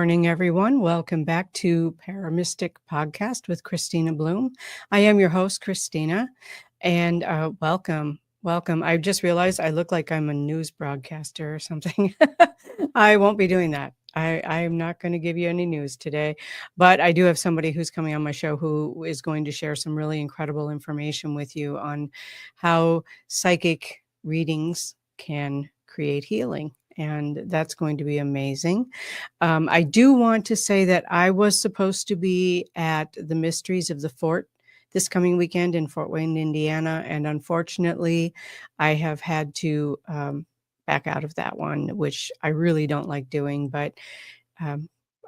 morning, everyone. Welcome back to ParaMystic Podcast with Kristina Bloom. I am your host, Kristina, and welcome. I just realized I look like I'm a news broadcaster or something. I won't be doing that. I'm not going to give you any news today, but I do have somebody who's coming on my show who is going to share some really incredible information with you on how psychic readings can create healing. And that's going to be amazing. I do want to say that I was supposed to be at the Mysteries of the Fort this coming weekend in Fort Wayne, Indiana. And unfortunately, I have had to back out of that one, which I really don't like doing. But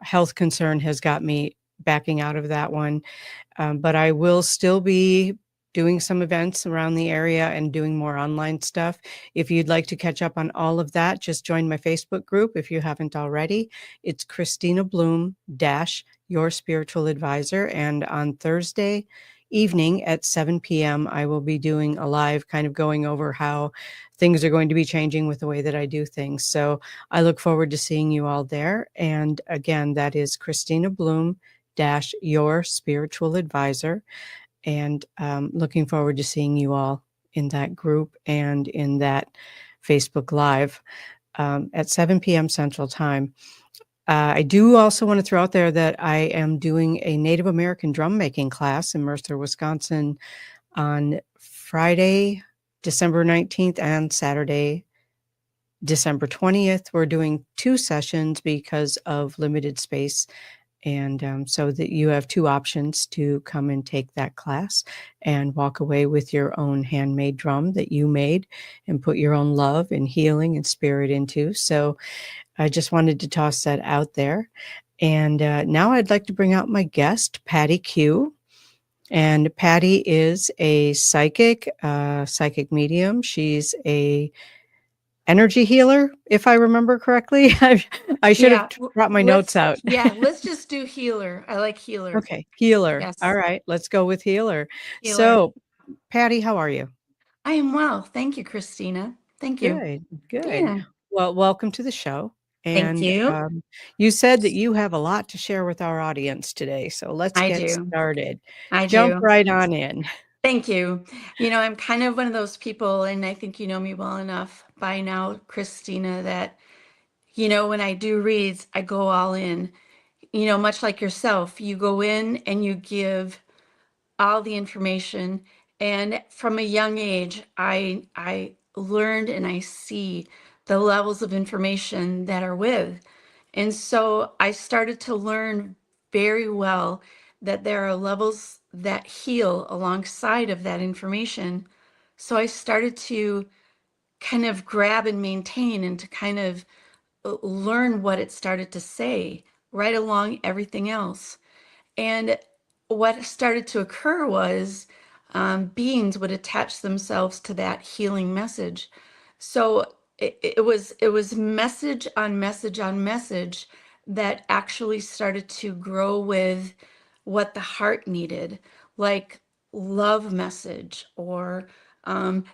health concern has got me backing out of that one. But I will still be doing some events around the area and doing more online stuff. If you'd like to catch up on all of that, just join my Facebook group if you haven't already. It's Kristina Bloom - Your Spiritual Advisor. And on Thursday evening at 7 p.m., I will be doing a live kind of going over how things are going to be changing with the way that I do things. So I look forward to seeing you all there. And again, that is Kristina Bloom - Your Spiritual Advisor. And looking forward to seeing you all in that group and in that Facebook Live at 7 p.m. Central Time. I do also want to throw out there that I am doing a Native American drum making class in Mercer, Wisconsin on Friday, December 19th and Saturday, December 20th. We're doing 2 sessions because of limited space. And so that you have 2 options to come and take that class and walk away with your own handmade drum that you made and put your own love and healing and spirit into. So I just wanted to toss that out there. And now I'd like to bring out my guest, Patty Q. And Patty is a psychic medium. She's a energy healer, if I remember correctly. I should have brought my notes out. Let's just do healer. I like healer. Okay, healer. Yes. All right, let's go with healer. Healer. So, Patty, how are you? I am well. Thank you, Kristina. Thank you. Good. Yeah. Well, welcome to the show. Thank And you. you said that you have a lot to share with our audience today. So let's I get do. started. I Jump do. right on in. Thank you. I'm kind of one of those people, and I think you know me well enough by now, Kristina, that, when I do reads, I go all in. Much like yourself, you go in and you give all the information. And from a young age, I learned and I see the levels of information that are with. And so I started to learn very well that there are levels that heal alongside of that information. So I started to kind of grab and maintain and to kind of learn what it started to say right along everything else. And what started to occur was beings would attach themselves to that healing message. So it was message on message on message that actually started to grow with what the heart needed, like love message or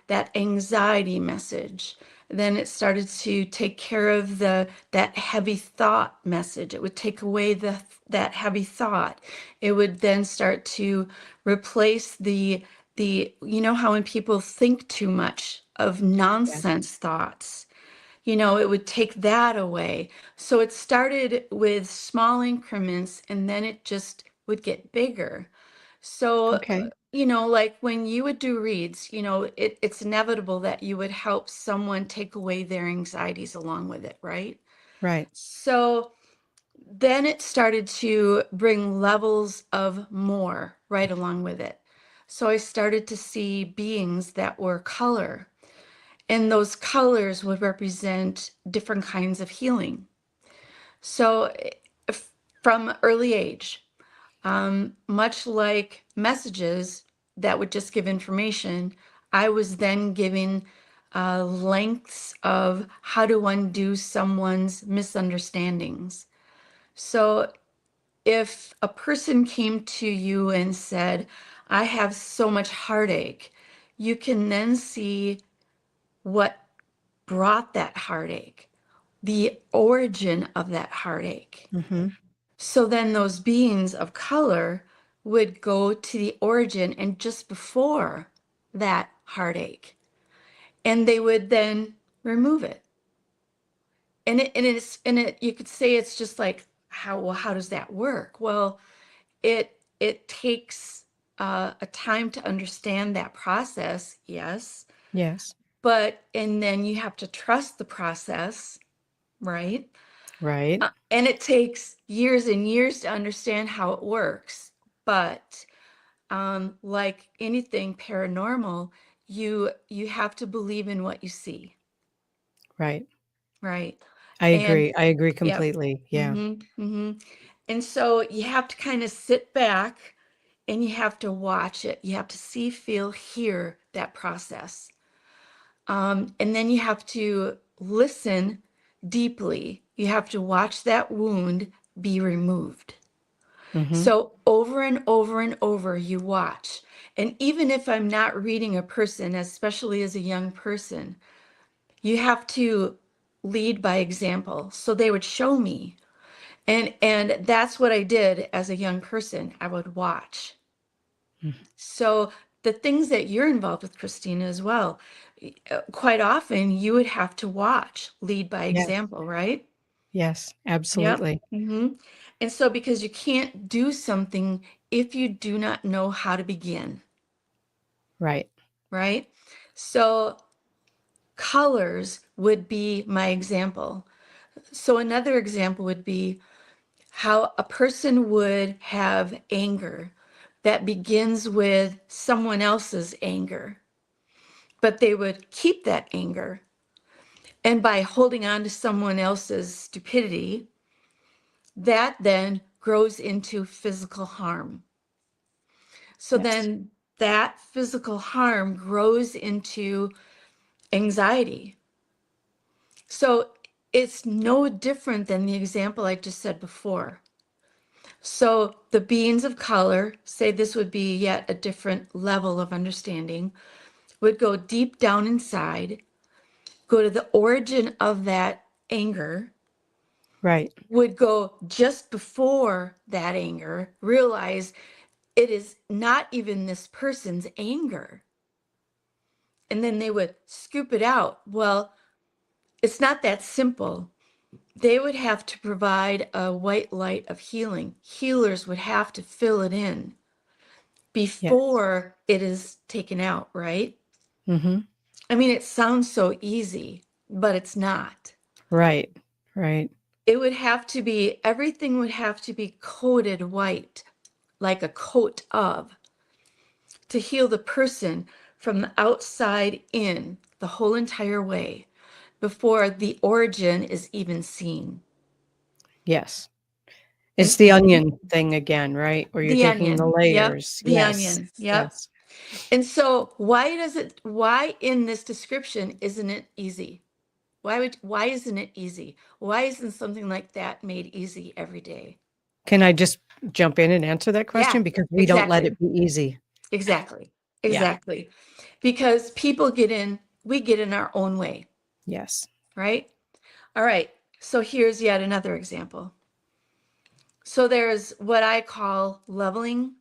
that anxiety message. Then it started to take care of that heavy thought message. It would take away that heavy thought. It would then start to replace the how when people think too much of nonsense thoughts, it would take that away. So it started with small increments and then it just would get bigger. So, Okay. like when you would do reads, it's inevitable that you would help someone take away their anxieties along with it, right? Right. So then it started to bring levels of more right along with it. So I started to see beings that were color, and those colors would represent different kinds of healing. So from early age, much like messages that would just give information, I was then giving lengths of how to undo someone's misunderstandings. So if a person came to you and said, I have so much heartache, you can then see what brought that heartache. the origin of that heartache. Mm-hmm. So then those beings of color would go to the origin and just before that heartache, and they would then remove it. And you could say it's just like, how does that work? Well, it takes a time to understand that process, yes, Yes. and then you have to trust the process, right? Right. And it takes years and years to understand how it works. But like anything paranormal, you have to believe in what you see, Right. right? I And agree. I agree yep. completely. Yeah. Mm-hmm. And so you have to kind of sit back and you have to watch it. You have to see, feel, hear that process. And then you have to listen deeply. You have to watch that wound be removed. Mm-hmm. So over and over and over, you watch. And even if I'm not reading a person, especially as a young person, you have to lead by example. So they would show me. And that's what I did as a young person. I would watch. Mm-hmm. So the things that you're involved with, Kristina, as well, quite often you would have to watch, lead by Yes. example, right? Yes. Yep. Absolutely. And so because you can't do something if you do not know how to begin, Right. right? So colors would be my example. So another example would be how a person would have anger that begins with someone else's anger, but they would keep that anger. And by holding on to someone else's stupidity, that then grows into physical harm. So Yes. then that physical harm grows into anxiety. So it's no different than the example I just said before. So the beings of color, say this would be yet a different level of understanding, would go deep down inside, go to the origin of that anger, Right. would go just before that anger, realize it is not even this person's anger. And then they would scoop it out. Well, it's not that simple. They would have to provide a white light of healing. Healers would have to fill it in Yes. before it is taken out, right? Mm-hmm. I mean, it sounds so easy, but it's not. Right. Right. It would have to be, everything would have to be coated white, like a coat of, to heal the person from the outside in the whole entire way before the origin is even seen. Yes. It's And the onion thing again, right? Where you're the taking the onion, yep, layers. the Yes. onion, yep. Yes. And so why in this description isn't it easy? Why isn't it easy? Why isn't something like that made easy every day? Can I just jump in and answer that Yeah, question? Because we don't let exactly. it be easy. Exactly. Yeah. Exactly. Because we get in our own way, Yes. right? All right. So here's yet another example. So there's what I call leveling.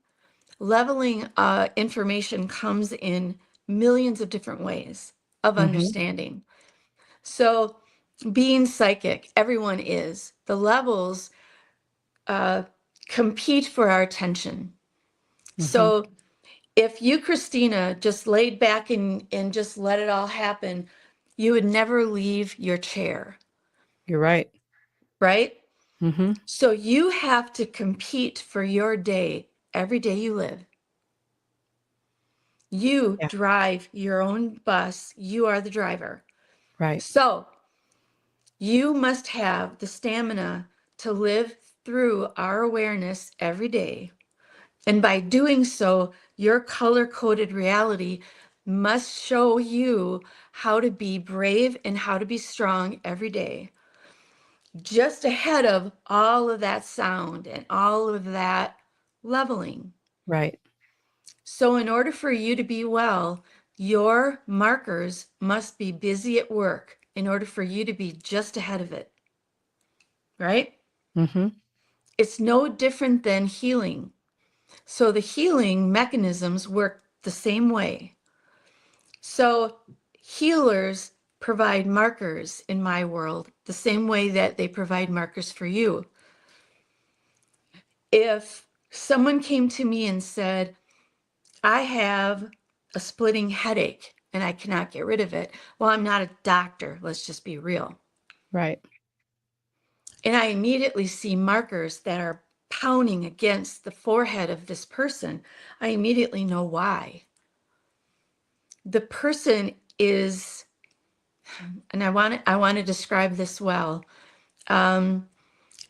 Leveling information comes in millions of different ways of Mm-hmm. understanding. So being psychic, everyone is. The levels uh, compete for our attention. Mm-hmm. So if you, Kristina, just laid back and just let it all happen, you would never leave your chair, You're right. right? Mm-hmm. So you have to compete for your day every day you live. You Yeah. drive your own bus, you are the driver. Right. So you must have the stamina to live through our awareness every day. And by doing so, your color coded reality must show you how to be brave and how to be strong every day, just ahead of all of that sound and all of that leveling. Right. So, in order for you to be well, your markers must be busy at work in order for you to be just ahead of it. right? Mm-hmm. It's no different than healing. So the healing mechanisms work the same way. So healers provide markers in my world the same way that they provide markers for you. If someone came to me and said, I have a splitting headache and I cannot get rid of it, well, I'm not a doctor. Let's just be real. Right. And I immediately see markers that are pounding against the forehead of this person. I immediately know why. The person is, and I want to describe this well,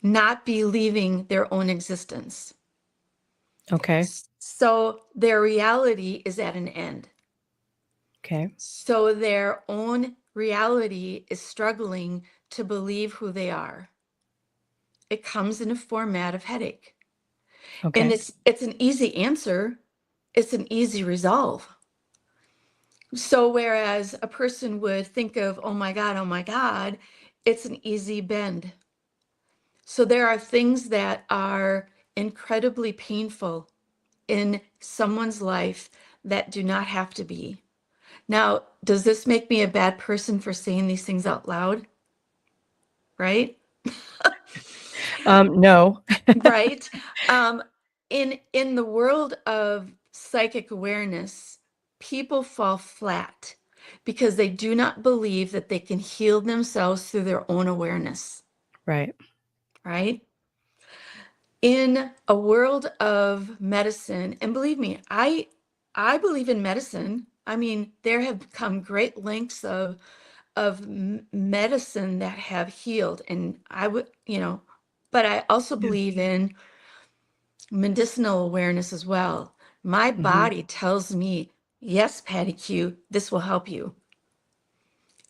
not believing their own existence. Okay. So their reality is at an end. Okay. So their own reality is struggling to believe who they are. It comes in a format of headache. And Okay. it's an easy answer. It's an easy resolve. So whereas a person would think of, oh my God, it's an easy bend. So there are things that are incredibly painful in someone's life that do not have to be. Now, does this make me a bad person for saying these things out loud? Right? No. Right. Um, in the world of psychic awareness, people fall flat because they do not believe that they can heal themselves through their own awareness. Right. Right? In a world of medicine, and believe me, I believe in medicine. I mean, there have come great lengths of medicine that have healed, and I would, but I also Yeah. believe in medicinal awareness as well. My Mm-hmm. body tells me, yes, Patty Q, this will help you.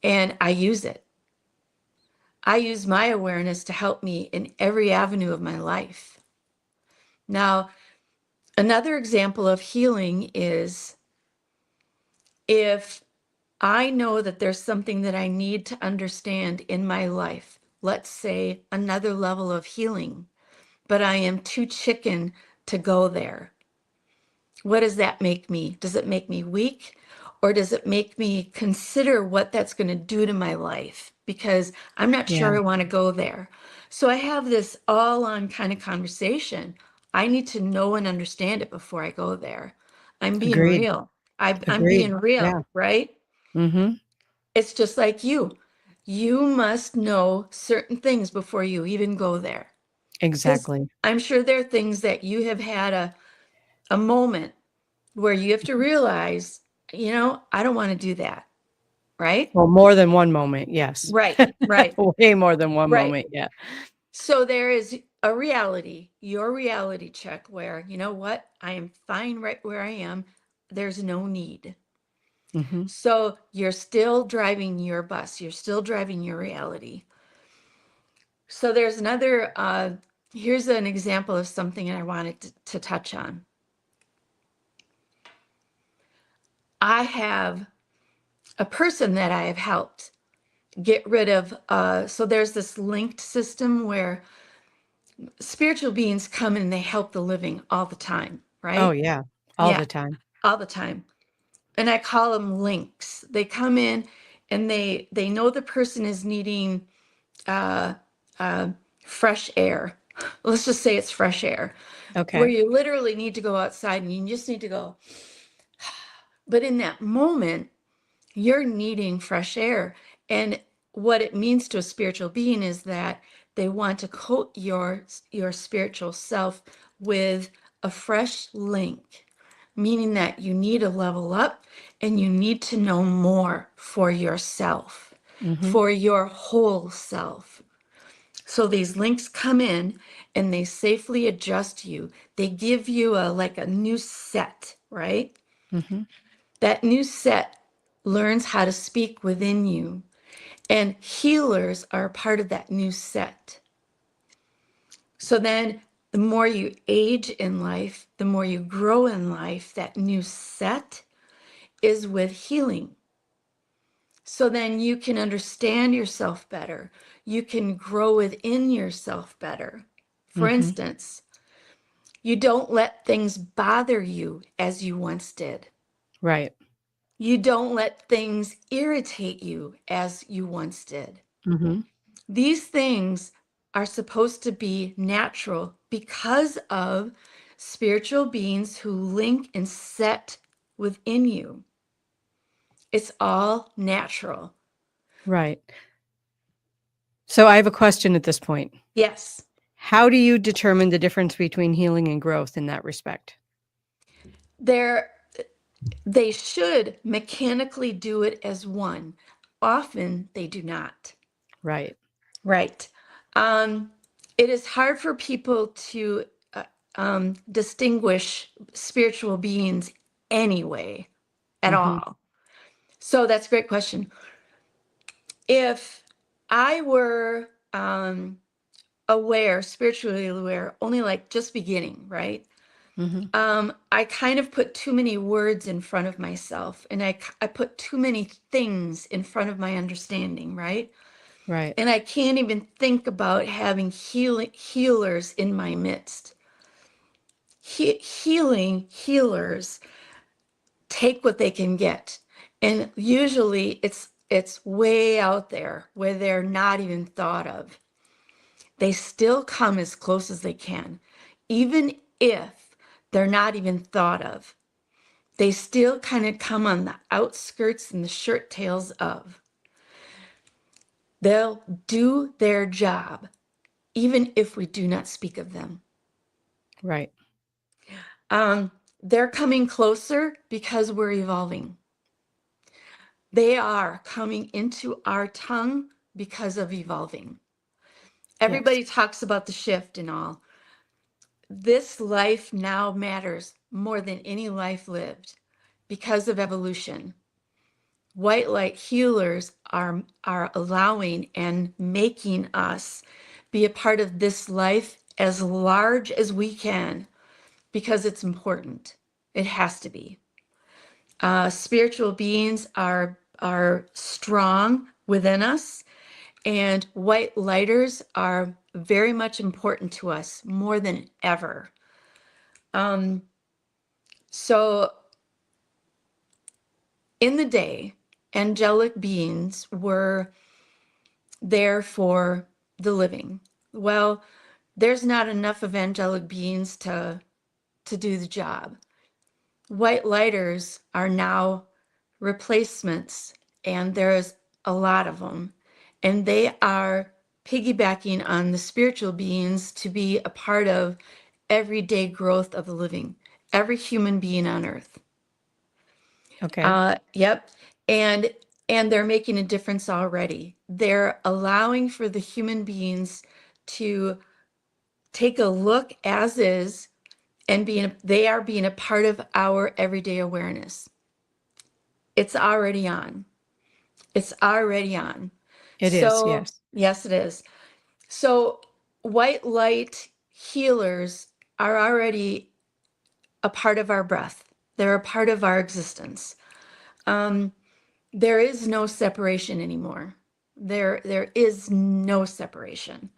And I use it. I use my awareness to help me in every avenue of my life. Now, another example of healing is if I know that there's something that I need to understand in my life, let's say another level of healing, but I am too chicken to go there. What does that make me? Does it make me weak? Or does it make me consider what that's going to do to my life? Because I'm not Yeah. sure I want to go there. So I have this all on kind of conversation. I need to know and understand it before I go there. I'm being Agreed. real. I'm being Agreed. real, Yeah. right? Mm-hmm. It's just like you. You must know certain things before you even go there. Because Exactly. I'm sure there are things that you have had a moment where you have to realize, I don't want to do that, right? Well, more than one moment. Yes. Right, right, Way more than one right. moment. Yeah. So there is a reality, your reality check where, you know what, I am fine right where I am. There's no need. Mm-hmm. So you're still driving your bus, you're still driving your reality. So there's another, here's an example of something I wanted to touch on. I have a person that I have helped get rid of, so there's this linked system where spiritual beings come and they help the living all the time, Oh, right? yeah. All Yeah, the time. all the time. And I call them links. They come in and they know the person is needing uh, uh, fresh air. Let's just say it's fresh air, where Okay. you literally need to go outside and you just need to go. But in that moment, you're needing fresh air. And what it means to a spiritual being is that they want to coat your spiritual self with a fresh link, meaning that you need to level up and you need to know more for yourself, Mm-hmm. for your whole self. So these links come in and they safely adjust you. They give you a new set, right? Mm-hmm. That new set learns how to speak within you, and healers are a part of that new set. So then, the more you age in life, the more you grow in life, that new set is with healing. So then you can understand yourself better. You can grow within yourself better. For Mhm. instance, you don't let things bother you as you once did. Right. You don't let things irritate you as you once did. Mhm. These things are supposed to be natural because of spiritual beings who link and set within you. It's all natural. Right. So I have a question at this point. Yes, How do you determine the difference between healing and growth in that respect? they're, they should mechanically do it as one. Often they do not. Right. Right. Um, it is hard for people to distinguish spiritual beings anyway, at Mhm. all. So that's a great question. If I were aware, spiritually aware, only like just beginning, right? Mhm. I kind of put too many words in front of myself, and I put too many things in front of my understanding, right? Right. And I can't even think about having healers in my midst. Healers take what they can get. And usually it's way out there where they're not even thought of. They still come as close as they can, even if they're not even thought of. They still kind of come on the outskirts and the shirt tails of. They'll do their job, even if we do not speak of them. Right. They're coming closer because we're evolving. They are coming into our tongue because of evolving. Yes. Everybody talks about the shift and all. This life now matters more than any life lived because of evolution. White light healers are allowing and making us be a part of this life as large as we can because it's important. It has to be. Spiritual beings are strong within us, and white lighters are very much important to us more than ever. Um, so in the day, angelic beings were there for the living. Well, there's not enough of angelic beings to do the job. White lighters are now replacements, and there's a lot of them. And they are piggybacking on the spiritual beings to be a part of everyday growth of the living, every human being on earth. Okay. Yep. And they're making a difference already. They're allowing for the human beings to take a look as is and they are being a part of our everyday awareness. It's already on. It's already on. It is. So, Yes. yes, it is. So, white light healers are already a part of our breath. They're a part of our existence. Um, there is no separation anymore. There is no separation.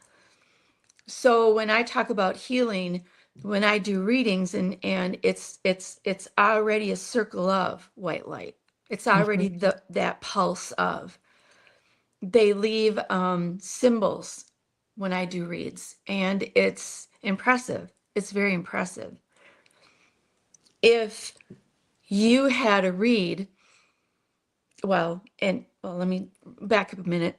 So when I talk about healing, when I do readings and it's already a circle of white light. It's already Mhm. that pulse of. They leave symbols when I do reads, and it's impressive. It's very impressive. If you had a read, let me back up a minute.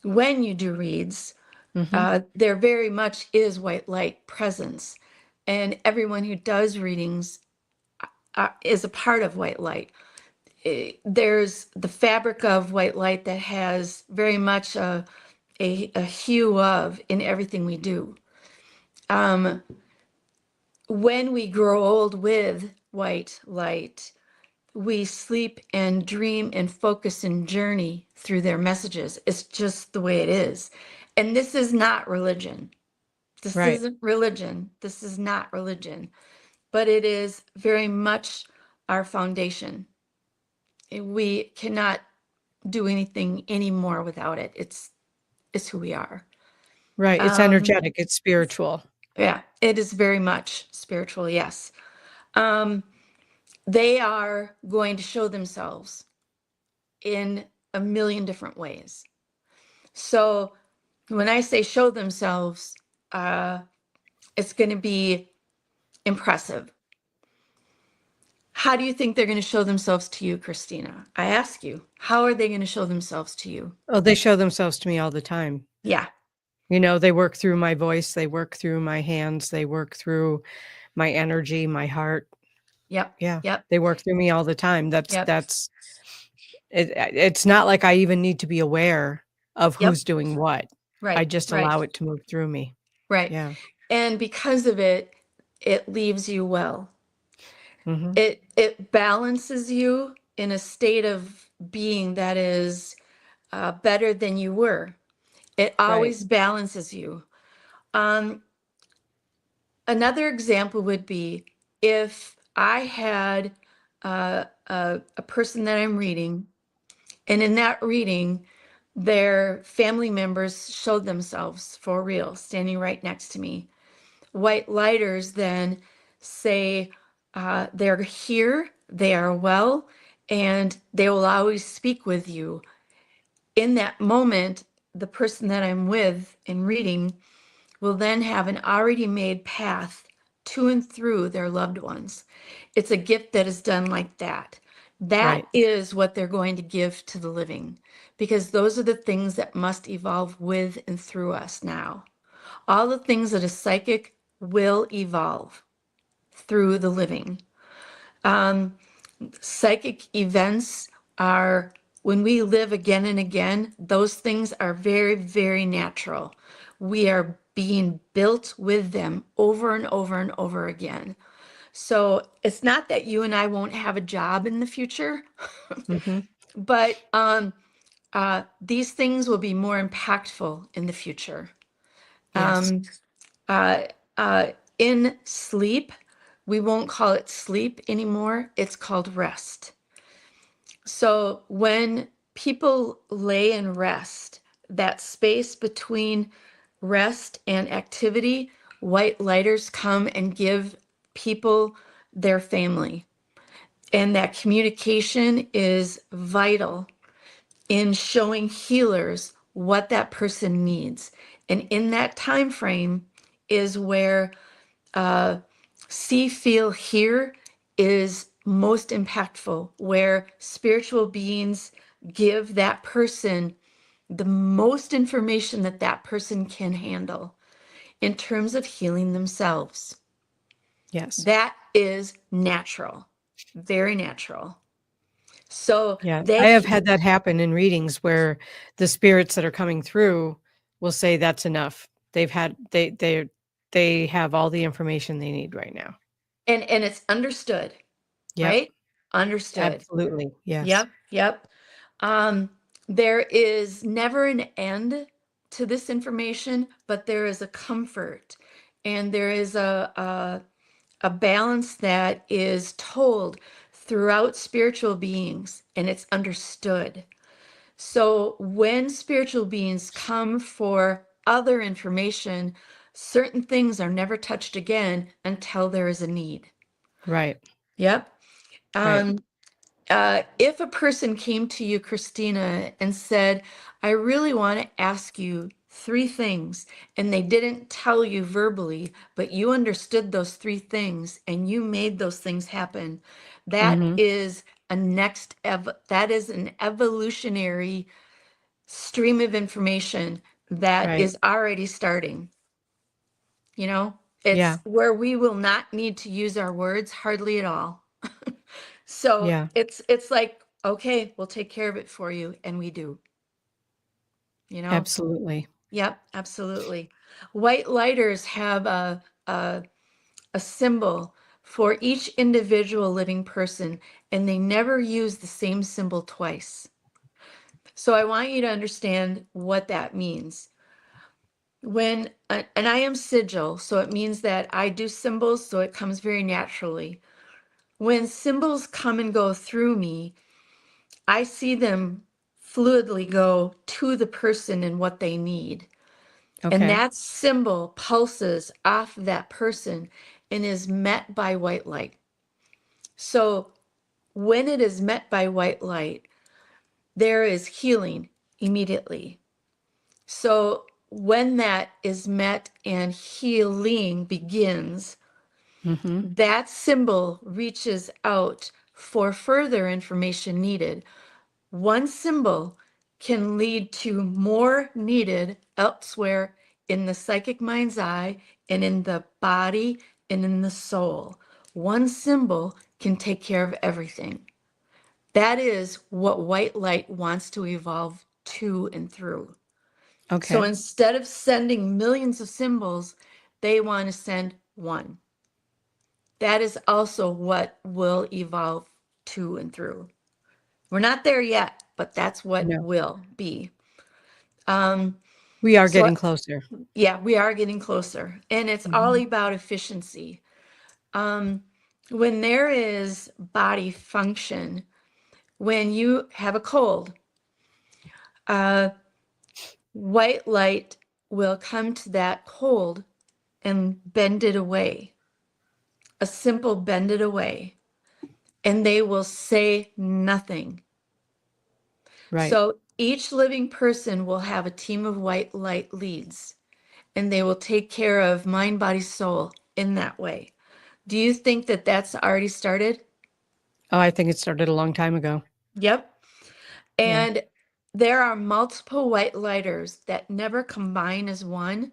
When you do reads, Mhm. there very much is white light presence, and everyone who does readings is a part of white light. There's the fabric of white light that has very much a hue of in everything we do. Um, when we grow old with white light, we sleep and dream and focus and journey through their messages. It's just the way it is. And this is not religion. This Right. isn't religion. This is not religion, but it is very much our foundation. We cannot do anything anymore without it. It's who we are. Right. It's Um, energetic. It's spiritual. yeah, it is very much spiritual, yes. Um, they are going to show themselves in a million different ways. So when I say show themselves, it's going to be impressive. How do you think they're going to show themselves to you, Kristina? I ask you, how are they going to show themselves to you? Oh, they show themselves to me all the time. Yeah. You know, they work through my voice, they work through my hands, they work through my energy, my heart. Yep. Yeah, Yep. they work through me all the time. Yep. It's not like I even need to be aware of Yep. who's doing what. I Right. just Right. allow it to move through me. Right. Yeah. And because of it, it leaves you well. Mhm. It balances you in a state of being that is better than you were. It Right. always balances you. Um, Another example would be if I had a person that I'm reading, and in that reading, their family members showed themselves for real, standing right next to me. White lighters then say they're here, they are well, and they will always speak with you. In that moment, the person that I'm with in reading will then have an already made path to and through their loved ones. It's a gift that is done like that. That Right. is what they're going to give to the living, because those are the things that must evolve with and through us now. All the things that is psychic will evolve through the living. Um, Psychic events are, when we live again and again, those things are very, very natural. We are being built with them over and over and over again. So it's not that you and I won't have a job in the future, Mhm. but these things will be more impactful in the future. Yes. Um, uh, in sleep, we won't call it sleep anymore. It's called rest. So when people lay and rest, that space between rest and activity, white lighters come and give people their family. And that communication is vital in showing healers what that person needs. And in that time frame is where see, feel, hear is most impactful, where spiritual beings give that person the most information that that person can handle in terms of healing themselves. Yes. That is natural, very natural. So Yeah. I they, have had that happen in readings where the spirits that are coming through will say that's enough. They have all the information they need right now. and it's understood, Yep. right? Understood. Absolutely. Yes. Yep, yep. Um, there is never an end to this information, but there is a comfort and there is a balance that is told throughout spiritual beings and it's understood. So when spiritual beings come for other information, certain things are never touched again until there is a need. Right. Yep. Right. Um, if a person came to you, Kristina, and said, I really want to ask you three things, and they didn't tell you verbally, but you understood those three things and you made those things happen, that Mhm. is that is an evolutionary stream of information that Right. is already starting. You know, Yeah. it's where we will not need to use our words hardly at all. So Yeah. it's like, okay, we'll take care of it for you, and we do, you know? Absolutely. Yep, absolutely. White lighters have a, a symbol for each individual living person, and they never use the same symbol twice. So I want you to understand what that means. And I am sigil, so it means that I do symbols, so it comes very naturally. When symbols come and go through me, I see them fluidly go to the person and what they need. And Okay. that symbol pulses off that person and is met by white light. So when it is met by white light, there is healing immediately. So when that is met and healing begins, Mm-hmm. that symbol reaches out for further information needed. One symbol can lead to more needed elsewhere in the psychic mind's eye and in the body and in the soul. One symbol can take care of everything. That is what white light wants to evolve to and through. So Okay. instead of sending millions of symbols, they want to send one. That is also what will evolve to and through. We're not there yet, but that's what No, will be. Um, we are so getting closer. yeah, we are getting closer, and it's all Mhm. about efficiency. Um, when there is body function, when you have a cold, uh, white light will come to that cold and bend it away, a simple bend it away, and they will say nothing. Right. So each living person will have a team of white light leads, and they will take care of mind, body, soul in that way. Do you think that that's already started? Oh, I think it started a long time ago. Yep. Yeah. And there are multiple white lighters that never combine as one,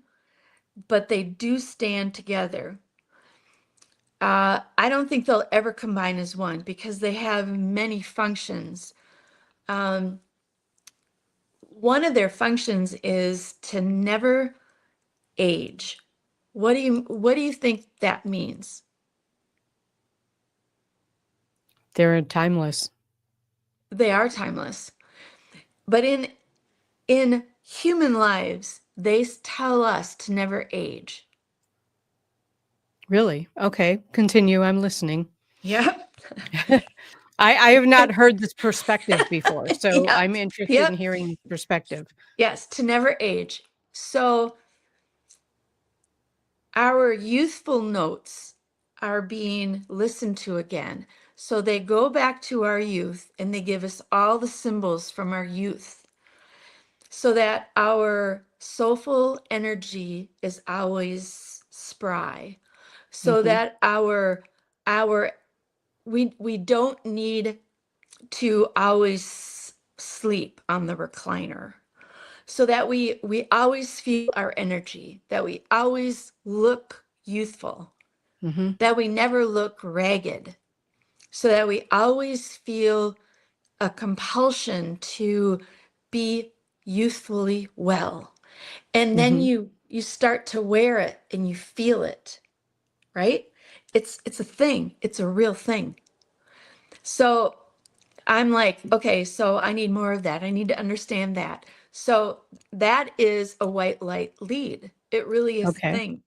but they do stand together. I don't think they'll ever combine as one because they have many functions. Um, one of their functions is to never age. What do you think that means? They're timeless. They are timeless. But in human lives, they tell us to never age. Really? Okay. Continue. I'm listening. Yep. I have not heard this perspective before, so Yep. I'm interested in Yep. hearing this perspective. Yes, to never age. So our youthful notes are being listened to again. So they go back to our youth and they give us all the symbols from our youth so that our soulful energy is always spry. So Mhm. that our we don't need to always sleep on the recliner. So that we always feel our energy, that we always look youthful, Mhm. that we never look ragged, so that we always feel a compulsion to be youthfully well. And then Mhm. you start to wear it and you feel it, right? It's a thing. It's a real thing. So I'm like, okay, so I need more of that. I need to understand that. So that is a white light lead. It really is a Okay. thing.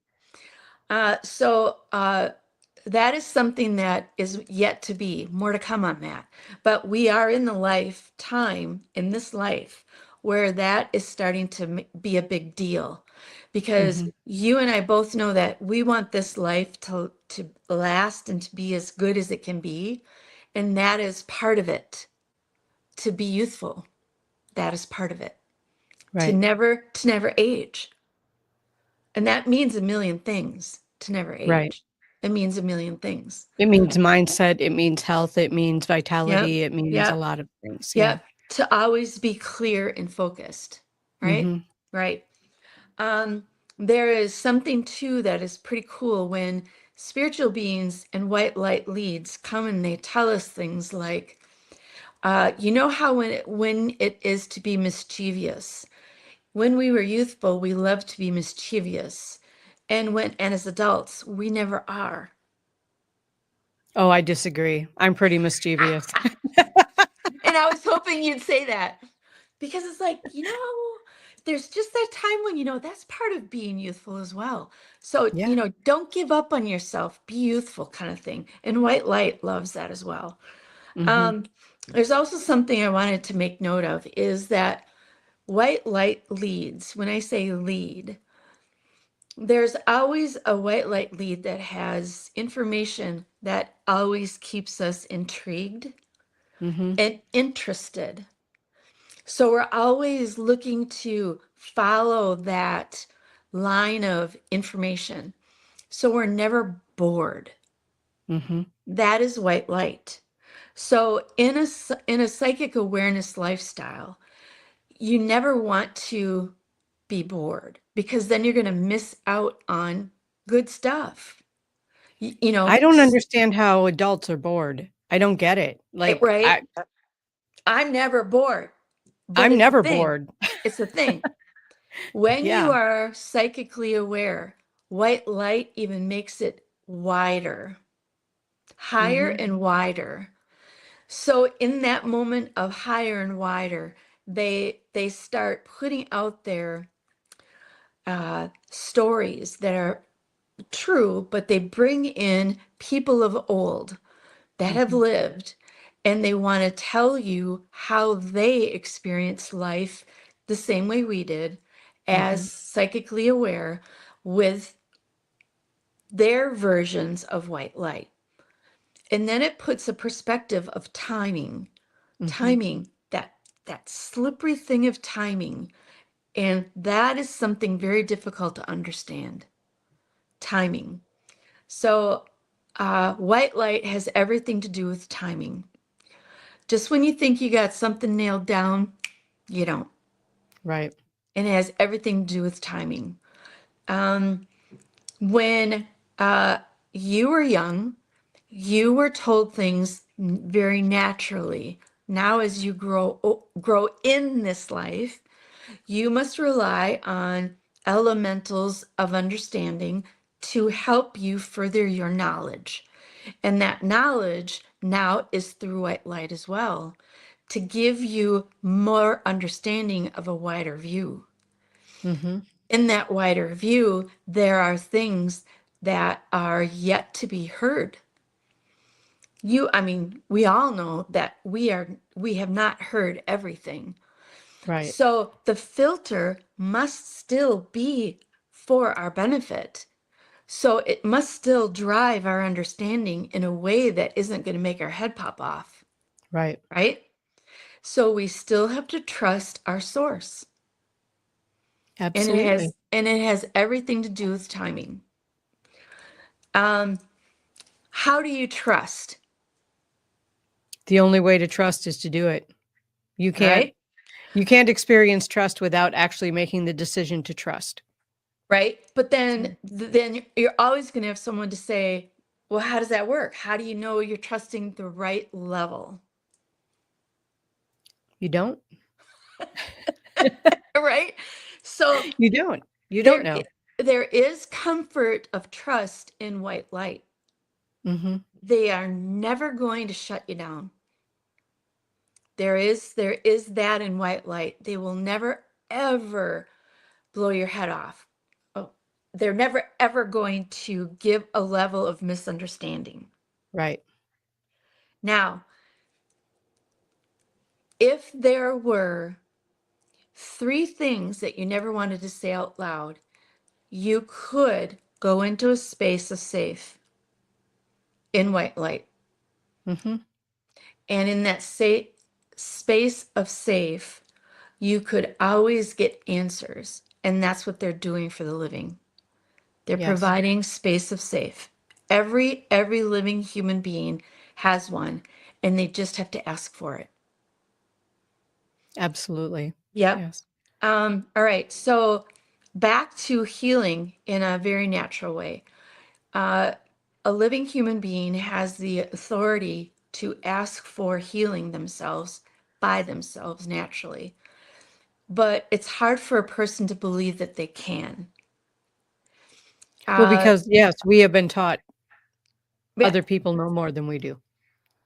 So that is something that is yet to be, more to come on that. But we are in the lifetime, in this life, where that is starting to be a big deal. Because Mhm. you and I both know that we want this life to last and to be as good as it can be. And that is part of it. To be youthful, that is part of it. To Right. never age. And that means a million things, to never Right. age. It means a million things. It means mindset, it means health, it means Yep. vitality, it means a Yep. lot of things. Yeah. Yep. To always be clear and focused. Right? Mhm. Right. Um, there is something too that is pretty cool when spiritual beings and white light leads come and they tell us things like, you know how when it is to be mischievous. When we were youthful, we loved to be mischievous. And as adults, we never are. Oh, I disagree. I'm pretty mischievous. And I was hoping you'd say that because it's like, there's just that time when, that's part of being youthful as well. So, Yeah. don't give up on yourself, be youthful kind of thing. And white light loves that as well. Mhm. Um, There's also something I wanted to make note of is that white light leads. When I say lead, there's always a white light lead that has information that always keeps us intrigued Mm-hmm. and interested. So we're always looking to follow that line of information. So we're never bored. Mm-hmm. That is white light. So in a psychic awareness lifestyle, you never want to be bored because then you're going to miss out on good stuff. You know, I don't understand how adults are bored. I don't get it. Like right? I'm never bored, but I'm it's a never thing. bored. It's a thing. When you Yeah. are psychically aware, white light even makes it wider, higher Mm-hmm. and wider. So in that moment of higher and wider, they start putting out there stories that are true, but they bring in people of old that have Mm-hmm. lived, and they want to tell you how they experienced life the same way we did, Mm-hmm. as psychically aware with their versions of white light. And then it puts a perspective of timing, Mm-hmm. timing, that slippery thing of timing. And that is something very difficult to understand. Timing. So white light has everything to do with timing. Just when you think you got something nailed down, you don't. Right. And it has everything to do with timing. Um, when uh, you were young, you were told things very naturally. Now, as you grow in this life, you must rely on elementals of understanding to help you further your knowledge. And that knowledge now is through white light as well, to give you more understanding of a wider view. Mm-hmm. In that wider view, there are things that are yet to be heard. I mean, we all know that we have not heard everything. Right. So the filter must still be for our benefit. So it must still drive our understanding in a way that isn't going to make our head pop off, Right. right? So we still have to trust our source. And Absolutely. it has everything to do with timing. Um, how do you trust? The only way to trust is to do it. You can't Right? you can't experience trust without actually making the decision to trust. Right? But So then you're always going to have someone to say, well, how does that work? How do you know you're trusting the right level? you don't. Right? So You don't. You don't there know. there is comfort of trust in white light. Mm-hmm. They are never going to shut you down. There is that in white light. They will never ever blow your head off. Oh, they're never ever going to give a level of misunderstanding. Right. Now, if there were three things that you never wanted to say out loud, you could go into a space of safe in white light. Mm-hmm. And in that space of safe, you could always get answers. And that's what they're doing for the living. They're Yes. providing space of safe. Every living human being has one, and they just have to ask for it. Absolutely. Yep. Yes. All right. So back to healing in a very natural way. Uh, a living human being has the authority to ask for healing themselves by themselves naturally. But it's hard for a person to believe that they can. Well, Uh, because yes, we have been taught yeah. other people know more than we do.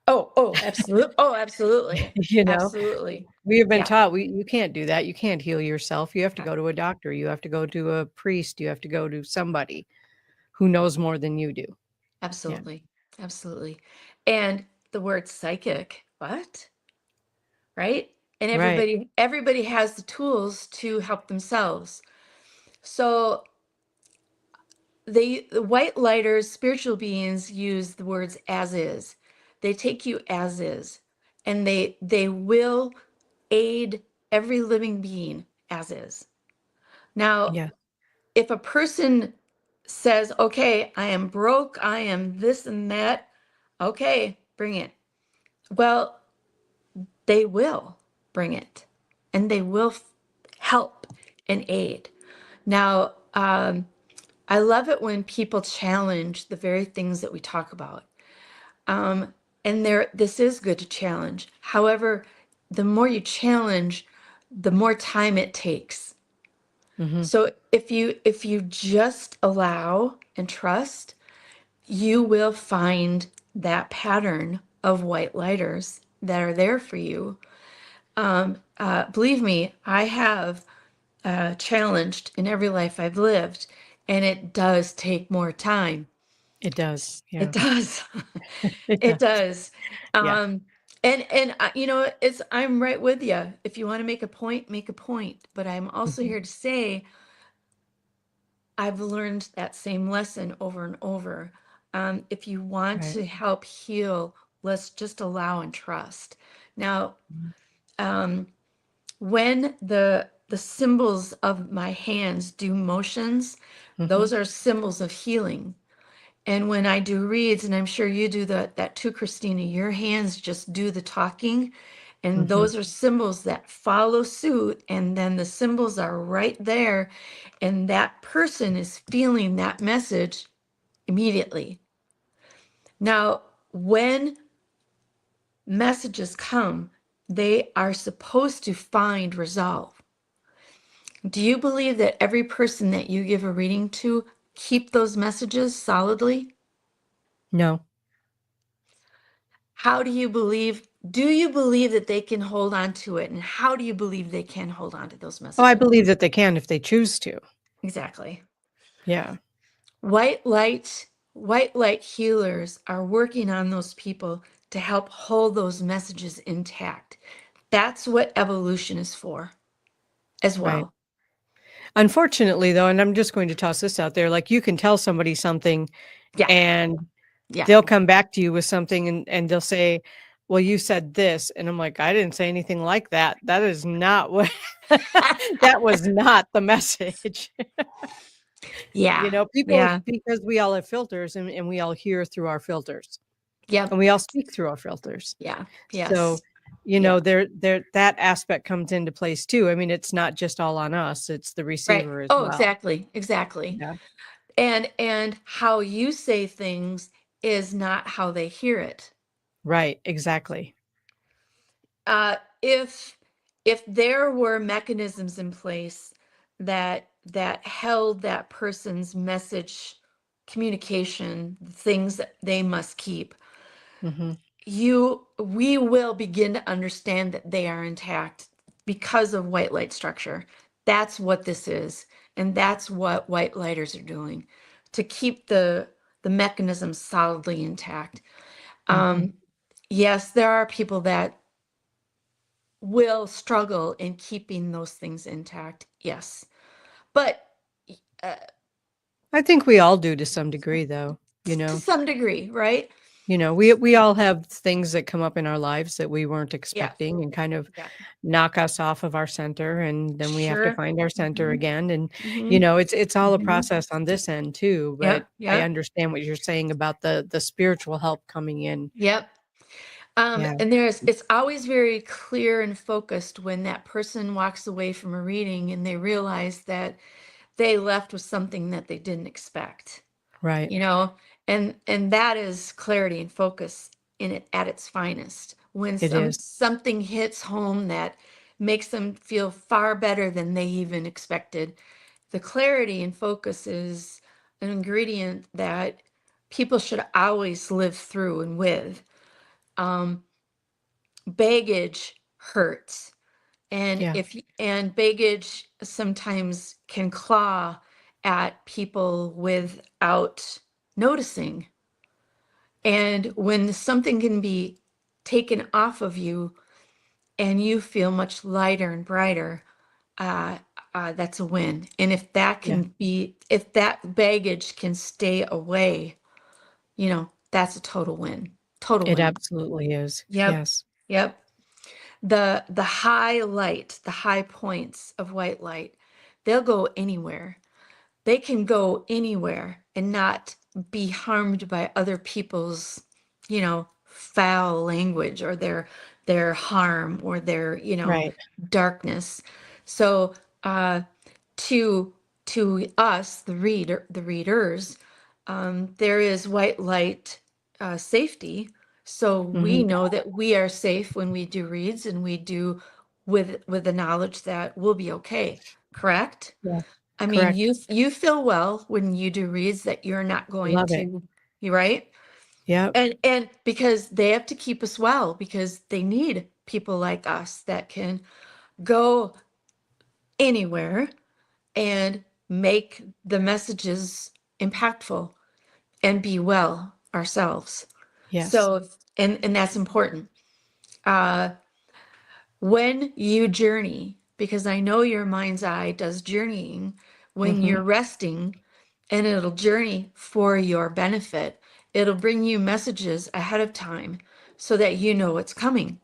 Oh, absolutely. Oh, absolutely. You know, Absolutely. we have been Yeah, taught you can't do that. You can't heal yourself. You have to go to a doctor. You have to go to a priest. You have to go to somebody who knows more than you do. Yeah. absolutely. Absolutely. And the word psychic, what? right? And Right. everybody has the tools to help themselves. So the white lighters, spiritual beings, use the words as is. They take you as is, and they will aid every living being as is. Now, Yeah. if a person says, okay, I am broke, I am this and that, okay, bring it. Well, they will bring it, and they will help and aid. Now, I love it when people challenge the very things that we talk about. And this is good to challenge. However, the more you challenge, the more time it takes. Hmm. So if you just allow and trust, you will find that pattern of white lighters that are there for you. Believe me, I have challenged in every life I've lived, and it does take more time. It does. It Yeah. does. It It does. does. Yeah. And you know, it's I'm right with you. If you want to make a point, make a point. But I'm also Hmm. here to say I've learned that same lesson over and over. If you want Right. to help heal, let's just allow and trust. Now, um, when the symbols of my hands do motions, Hmm. those are symbols of healing. And when I do reads, and I'm sure you do that too, Christina, your hands just do the talking. And Hmm. those are symbols that follow suit. And then the symbols are right there. And that person is feeling that message immediately. Now, when messages come, they are supposed to find resolve. Do you believe that every person that you give a reading to keep those messages solidly? No. How do you believe that they can hold on to it? And how do you believe they can hold on to those Oh, I messages? believe that they can if they choose to. Exactly. Yeah. White light healers are working on those people to help hold those messages intact. That's what evolution is for as Right. well. Unfortunately, though, and I'm just going to toss this out there, like you can tell somebody something Yeah. and Yeah. they'll come back to you with something and they'll say, well, you said this. And I'm like, I didn't say anything like that. That is not what that was not the message. Yeah. People, Yeah. because we all have filters and we all hear through our filters Yep. and we all speak through our filters. Yeah. So, Yes. Yeah. there that aspect comes into place too. I mean, it's not just all on us, it's the Right. receiver as Oh, well. exactly. Exactly. Yeah. And how you say things is not how they hear it. Right. Exactly. uh, if there were mechanisms in place that held that person's message communication, things that they must keep, Hmm. we will begin to understand that they are intact because of white light structure. That's what this is, and that's what white lighters are doing to keep the mechanism solidly intact. Hmm. um, yes, there are people that will struggle in keeping those things intact. Yes. But uh, I think we all do to some degree, though. You to know, some degree, right? we all have things that come up in our lives that we weren't Yeah. expecting and kind of Yeah. knock us off of our center, and then we have to Sure. find our center Hmm. again. And Hmm. it's all a Hmm. process on this end too. But Yep. I Yep. understand what you're saying about the spiritual help coming in. Yep. Yeah. And it's always very clear and focused when that person walks away from a reading and they realize that they left with something that they didn't expect. Right. you know and that is clarity and focus in it at its finest, when It is. something hits home that makes them feel far better than they even expected. The clarity and focus is an ingredient that people should always live through and with. um, Baggage hurts, and Yeah. baggage sometimes can claw at people without noticing. And when something can be taken off of you and you feel much lighter and brighter, uh, that's a win. And if that Yeah. can be, if that baggage can stay away, that's a total win. Total It win. absolutely is. Yep. Yes. Yep. The high light, the high points of white light, they'll go anywhere. They can go anywhere and not be harmed by other people's, foul language or their harm or their, Right. darkness. So uh, to us, the readers, there is white light safety. So we Mhm. know that we are safe when we do reads, and we do with the knowledge that we'll be okay. Correct? Yeah. I mean, Correct. you feel well when you do reads that you're not going Love it. to, you right? Yep. And because they have to keep us well, because they need people like us that can go anywhere and make the messages impactful and be well ourselves. Yes. So, and that's important. Uh, when you journey, because I know your mind's eye does journeying when Mhm. you're resting, and it'll journey for your benefit. It'll bring you messages ahead of time so that you know what's coming,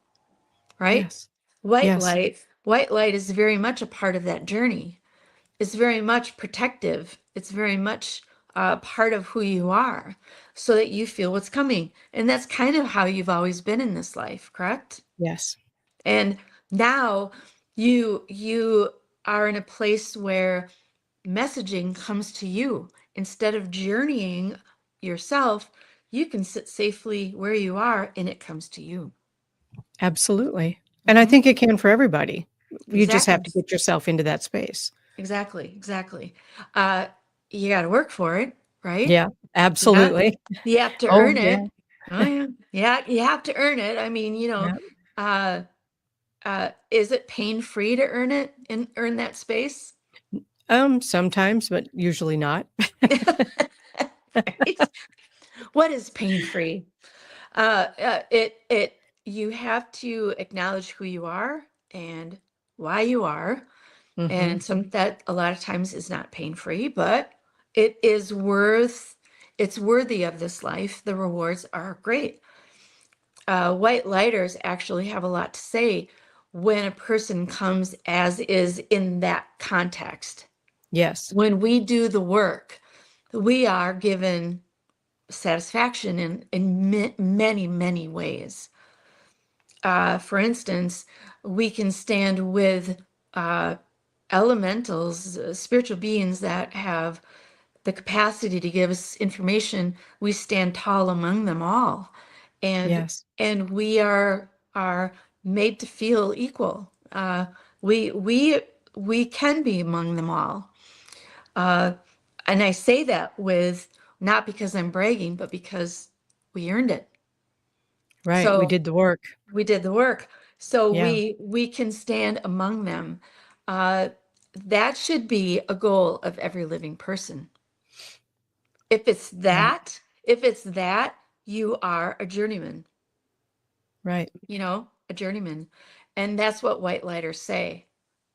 right? Yes. White Yes. light, white light is very much a part of that journey. It's very much protective. It's very much part of who you are so that you feel what's coming. And that's kind of how you've always been in this life, correct? Yes. And now you are in a place where messaging comes to you. Instead of journeying yourself, you can sit safely where you are and it comes to you. Absolutely. And I Hmm. think it can for everybody. You just have Exactly. to get yourself into that space. Exactly. Exactly. Uh, you got to work for it, right? Yeah. Yeah. Absolutely. You have to Oh, earn yeah. it. Oh yeah. Yeah, you have to earn it. I mean, Yeah. uh, is it pain free to earn it and earn that space? Sometimes, but usually not. Right? What is pain free? It you have to acknowledge who you are and why you are, Mhm. and some that a lot of times is not pain free, but it is worth. It's worthy of this life. The rewards are great. White lighters actually have a lot to say when a person comes as is in that context. Yes. When we do the work, we are given satisfaction in many, many ways. For instance, we can stand with uh, elementals, spiritual beings that have the capacity to give us information. We stand tall among them all, and Yes. we are made to feel equal. We can be among them all, uh, and I say that with not because I'm bragging, but because we earned it. Right. We So did the work. we did the work. So Yeah. we can stand among them. Uh, that should be a goal of every living person. If it's Right. that, if it's that, you are a journeyman, Right. a journeyman. And that's what white lighters say.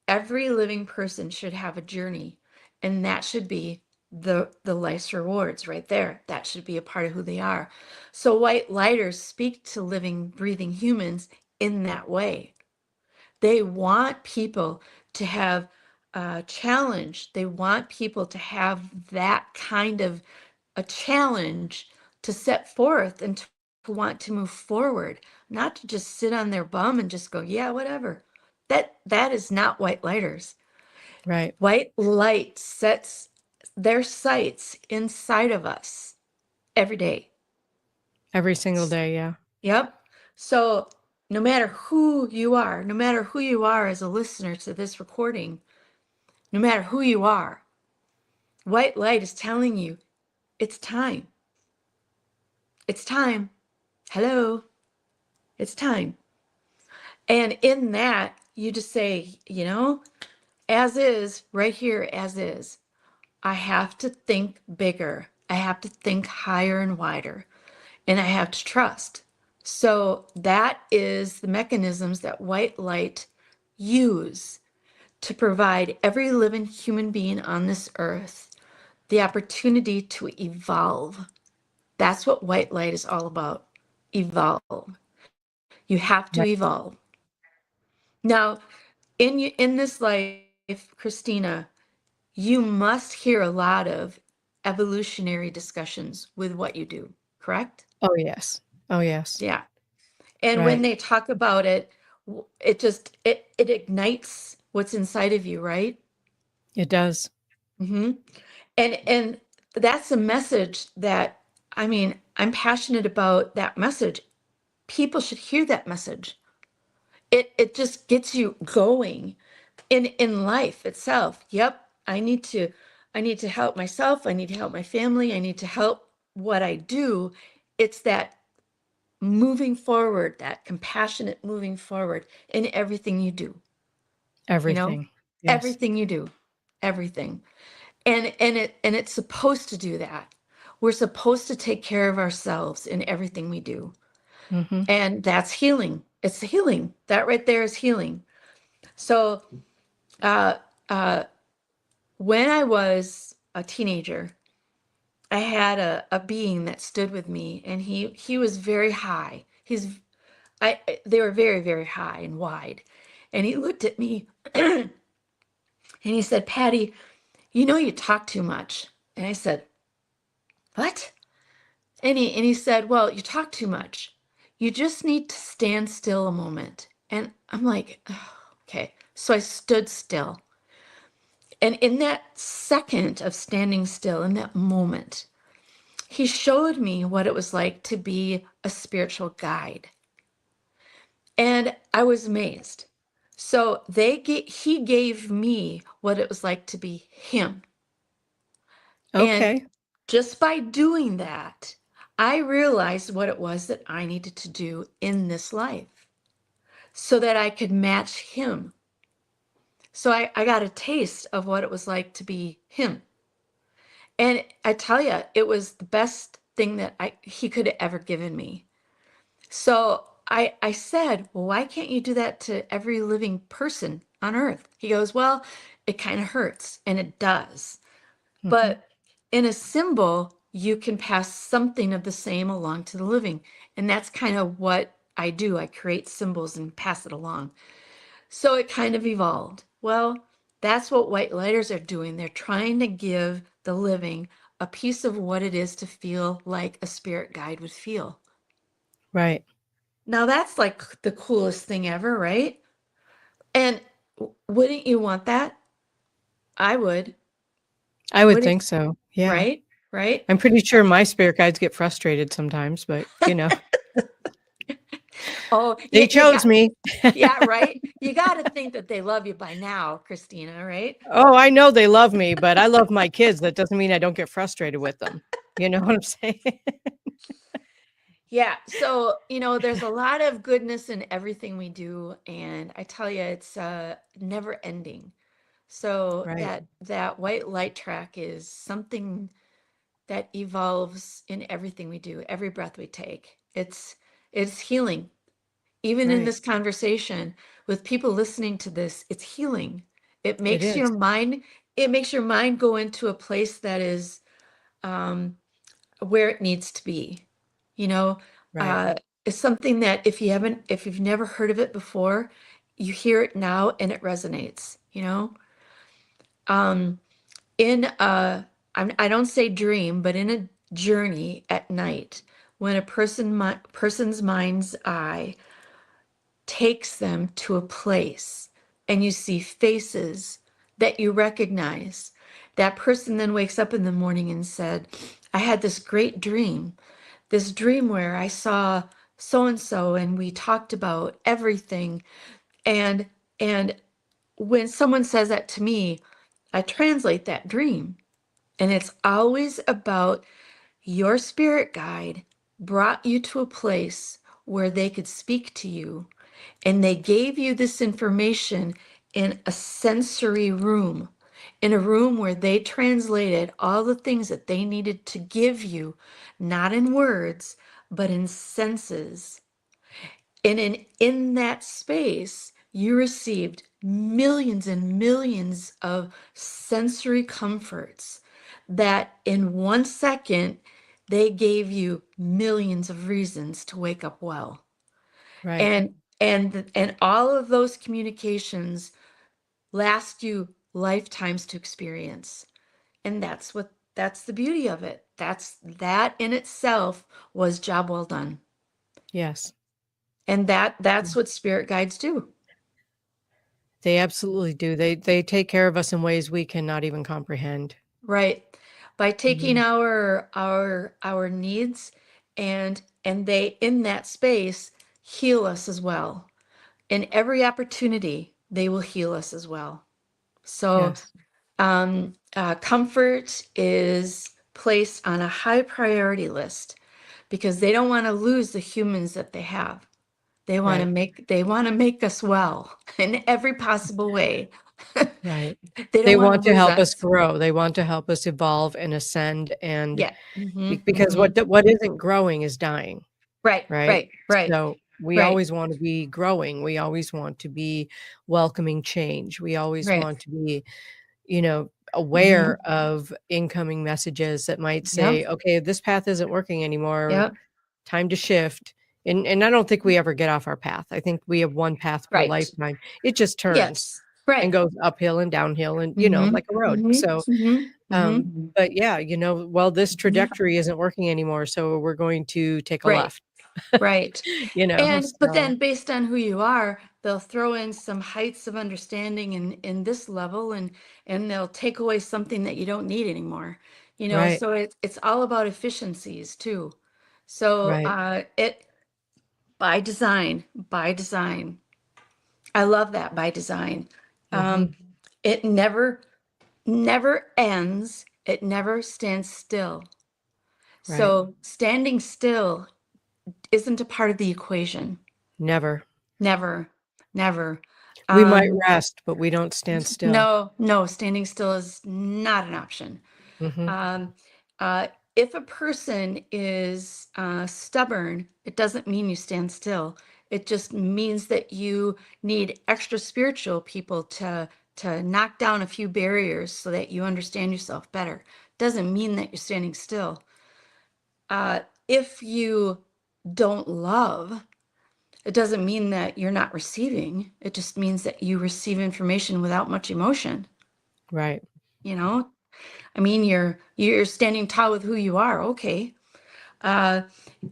Every living person should have a journey, and that should be the life's rewards right there. That should be a part of who they are. So white lighters speak to living, breathing humans in that way. They want people to have a challenge. They want people to have that kind of a challenge to set forth and to want to move forward, not to just sit on their bum and just go, yeah, whatever. That is not white lighters. Right. White light sets their sights inside of us every day. Every single day. Yeah. Yep. So no matter who you are, no matter who you are as a listener to this recording, no matter who you are, white light is telling you it's time. It's time. Hello. It's time. And in that, you just say, as is, right here, as is. I have to think bigger. I have to think higher and wider. And I have to trust. So that is the mechanisms that white light use to provide every living human being on this earth the opportunity to evolve. That's what white light is all about. Evolve. You have to Right. evolve. Now, in this life, Kristina, you must hear a lot of evolutionary discussions with what you do, correct? Oh, yes. Oh, yes. Yeah. And when Right. they talk about it, it ignites what's inside of you, right? It does. hmm and that's a message that, I mean, I'm passionate about that message. People should hear that message. It just gets you going in life itself. Yep, I need to help myself, I need to help my family, I need to help what I do. It's that moving forward, that compassionate moving forward in everything you do, you know, Everything. Yes. everything you do, everything. And it's supposed to do that. We're supposed to take care of ourselves in everything we do. Mhm. And that's healing. It's healing. That right there is healing. So uh uh when I was a teenager, I had a being that stood with me, and he was very high. They were very, very high and wide. And he looked at me and he said, "Patty, you know you talk too much." And I said, "What?" And he said, "Well, you talk too much. You just need to stand still a moment." And I'm like, "Oh, okay." So I stood still. And in that second of standing still, in that moment, he showed me what it was like to be a spiritual guide. And I was amazed. So he gave me what it was like to be him. And Okay. just by doing that, I realized what it was that I needed to do in this life so that I could match him. So I got a taste of what it was like to be him. And I tell you, it was the best thing that he could have ever given me. So I said, "Well, why can't you do that to every living person on earth?" He goes, "Well, it kind of hurts," and it does. Mhm. But in a symbol, you can pass something of the same along to the living. And that's kind of what I do. I create symbols and pass it along. So it kind of evolved. Well, that's what white lighters are doing. They're trying to give the living a piece of what it is to feel like a spirit guide would feel. Right. Now, that's like the coolest thing ever, right? And wouldn't you want that? I would. I would Wouldn't, think so. Yeah. right? Right? I'm pretty sure my spirit guides get frustrated sometimes, but, Oh, they you chose got, me. yeah, right? You got to think that they love you by now, Kristina, right? Oh, I know they love me, but I love my kids. That doesn't mean I don't get frustrated with them. You know what I'm saying? Yeah. So, there's a lot of goodness in everything we do. And I tell you, it's never ending. So Right. that white light track is something that evolves in everything we do, every breath we take. It's healing. Even in Right. this conversation with people listening to this, it's healing. It It makes your is. mind, it makes your mind go into a place that is um, where it needs to be. You know, Right. uh, it's something that if you've never heard of it before, you hear it now and it resonates. Um, in I don't say dream, but in a journey at night, when a person's mind's eye takes them to a place and you see faces that you recognize. That person then wakes up in the morning and said, "I had this dream where I saw so and so and we talked about everything." And and when someone says that to me, I translate that dream. And it's always about your spirit guide brought you to a place where they could speak to you, and they gave you this information in a sensory room, in a room where they translated all the things that they needed to give you, not in words, but in senses. And in that space, you received millions and millions of sensory comforts that in 1 second, they gave you millions of reasons to wake up well. Right. And all of those communications last you lifetimes to experience. And that's the beauty of it. That in itself was job well done. Yes. And that's what spirit guides do. They absolutely do. They take care of us in ways we cannot even comprehend. Right. By taking Mhm. our needs and they in that space heal us as well. In every opportunity, they will heal us as well. So Yes. comfort is placed on a high priority list because they don't want to lose the humans that they have. Right. They want to make us well in every possible way. Right. They don't They want to want to lose help us us. grow. They want to help us evolve and ascend, and Yeah. Hmm. because Hmm. what isn't growing is dying, Right, right? right, right, So we right, always want to be growing. We always want to be welcoming change. We always right. want to be, Hmm. aware of incoming messages that might Yep, say, "Okay, this path isn't working anymore. yep. Time to shift." And I don't think we ever get off our path. I think we have one path per Right. lifetime. It just turns Yes. and Right. goes uphill and downhill and, Hmm. like a road. Hmm. So, Hmm. Hmm. but yeah, well, this Hmm. trajectory isn't working anymore, so we're going to take a Right. left, Right. But so then based on who you are, they'll throw in some heights of understanding in this level and they'll take away something that you don't need anymore. right, So it's all about efficiencies too. So right. it by design. I love that by design. Mhm. Um, it never ends. It never stands still. Right. So standing still isn't a part of the equation. Never. Never, never. We might Um, rest, but we don't stand still. no, no, standing still is not an option. Mhm. Um, uh, if a person is stubborn, it doesn't mean you stand still. It just means that you need extra spiritual people to knock down a few barriers so that you understand yourself better. Doesn't mean that you're standing still. If you don't love, it doesn't mean that you're not receiving. It just means that you receive information without much emotion. Right. You know, I mean, you're standing tall with who you are. Okay. Uh,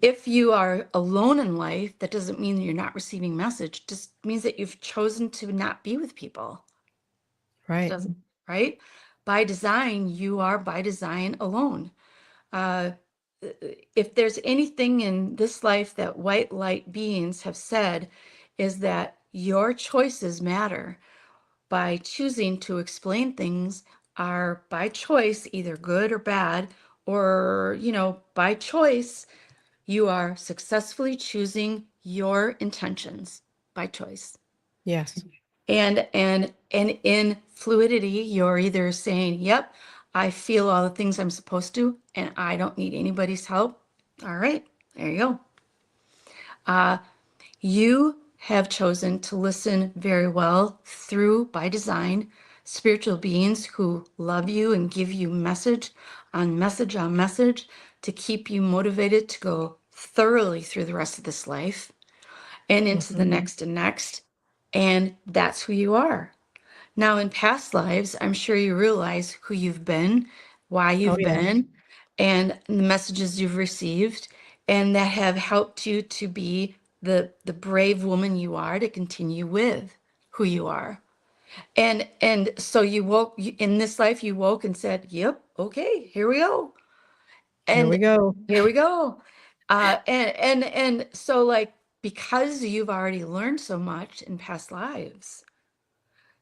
if you are alone in life, that doesn't mean you're not receiving message. It just means that you've chosen to not be with people. It Right. doesn't, right? By design, you are by design alone. Uh, if there's anything in this life that white light beings have said, is that your choices matter. By choosing to explain things are by choice, either good or bad, or, by choice, you are successfully choosing your intentions by choice. Yes. And in fluidity, you're either saying, yep, I feel all the things I'm supposed to, and I don't need anybody's help. All right, there you go. You have chosen to listen very well through, by design, spiritual beings who love you and give you message on message to keep you motivated to go thoroughly through the rest of this life and into the Mhm. next and next. And that's who you are. Now, in past lives, I'm sure you realize who you've been, why Oh, you've yeah. been, and the messages you've received, and that have helped you to be the brave woman you are to continue with who you are. And so in this life, you woke and said, "Yep, okay, here we go." Here we And go. here we go. And so like because you've already learned so much in past lives,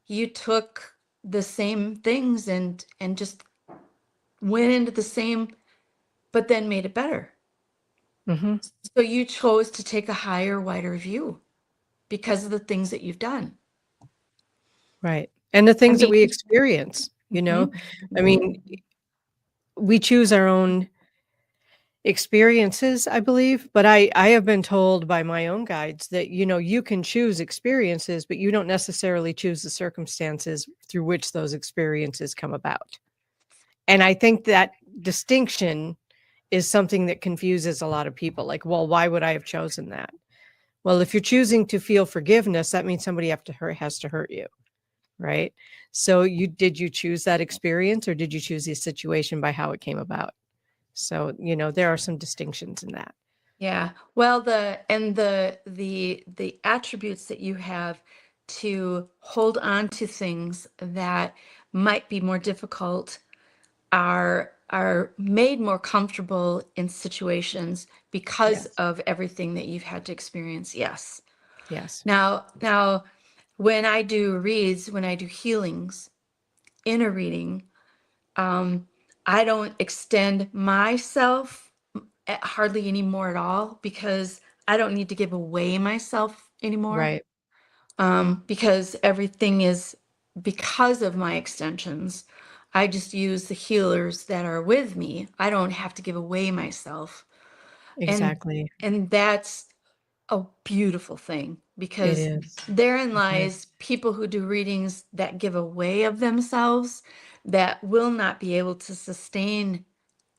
you took the same things and just went into the same but then made it better. Mhm. So you chose to take a higher, wider view because of the things that you've done. Right. And the I things that mean, we experience, mhm, I mean, we choose our own experiences, I believe, but I have been told by my own guides that, you can choose experiences, but you don't necessarily choose the circumstances through which those experiences come about. And I think that distinction is something that confuses a lot of people. Like, well, why would I have chosen that? Well, if you're choosing to feel forgiveness, that means somebody has to hurt you, right? So did you choose that experience, or did you choose the situation by how it came about? So, there are some distinctions in that. Yeah. Well, the attributes that you have to hold on to things that might be more difficult are made more comfortable in situations because Yes. of everything that you've had to experience. Yes. Yes. Now, when I do reads, when I do healings in a reading, um, I don't extend myself hardly anymore at all, because I don't need to give away myself anymore, Right. because everything is because of my extensions. I just use the healers that are with me. I don't have to give away myself. And Exactly. and that's a beautiful thing, It because is. therein It is. lies people who do readings that give away of themselves, that will not be able to sustain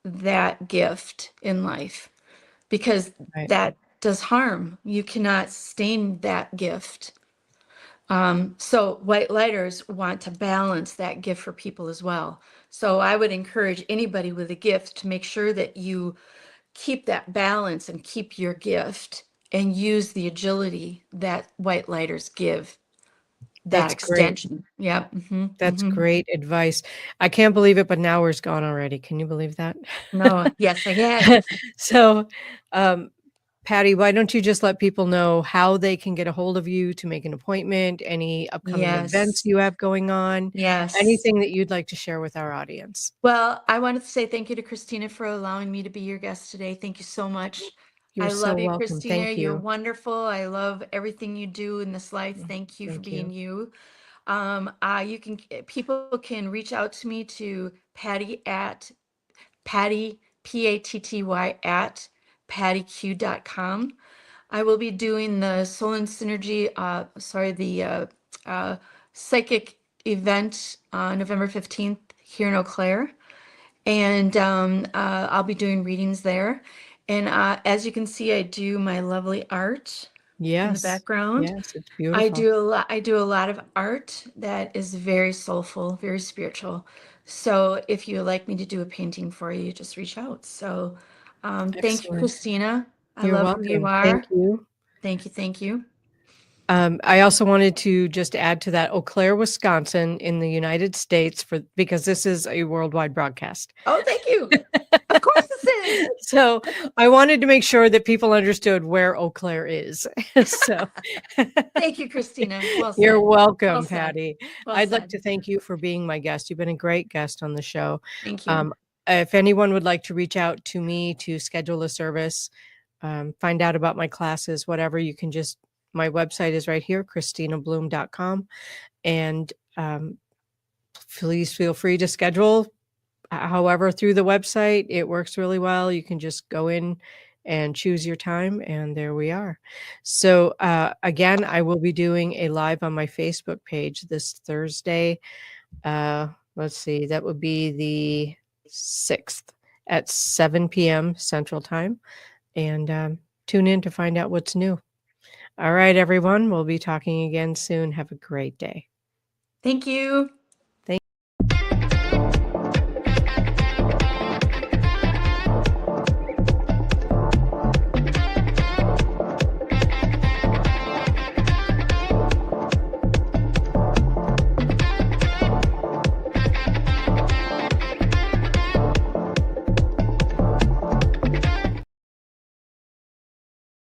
that gift in life, because Right. that does harm. You cannot sustain that gift. So white lighters want to balance that gift for people as well. So I would encourage anybody with a gift to make sure that you keep that balance and keep your gift, and use the agility that white lighters give that That's great. extension. Yep. That's great advice. I can't believe it, but an hour's gone already. Can you believe that? No, yes, I had. So, um, Patty, why don't you just let people know how they can get a hold of you to make an appointment, any upcoming events Yes, you have going on, yes. anything that you'd like to share with our audience? Well, I wanted to say thank you to Christina for allowing me to be your guest today. Thank you so much. You're I so love you, welcome. Christina. Thank You're you. wonderful. I love everything you do in this life. Mm, Thank you for thank being you. you. People can reach out to me to Patty, Patty at pattyq.com. I will be doing the Soul and Synergy, uh, psychic event on November 15th here in Eau Claire. And I'll be doing readings there. And as you can see, I do my lovely art in the Yes. background. Yes, it's beautiful. I do a lot of art that is very soulful, very spiritual. So if you would like me to do a painting for you, just reach out. So thank you, Excellent. Christina. I You're love who you welcome. Thank are. you. Thank you. Thank you. I also wanted to just add to that, Eau Claire, Wisconsin, in the United States, because this is a worldwide broadcast. Oh, thank you. Of course this is. So I wanted to make sure that people understood where Eau Claire is. So Thank you, Christina. Well you're said. Well welcome, said. Patty. Well I'd like said. to thank you for being my guest. You've been a great guest on the show. Thank you. Um, if anyone would like to reach out to me to schedule a service, find out about my classes, whatever, you can just, my website is right here, KristinaBloom.com. And please feel free to schedule however through the website. It works really well. You can just go in and choose your time, and there we are. So again, I will be doing a live on my Facebook page this Thursday. Let's see, that would be the 6th at 7 p.m. Central Time. And tune in to find out what's new. All right, everyone. We'll be talking again soon. Have a great day. Thank you.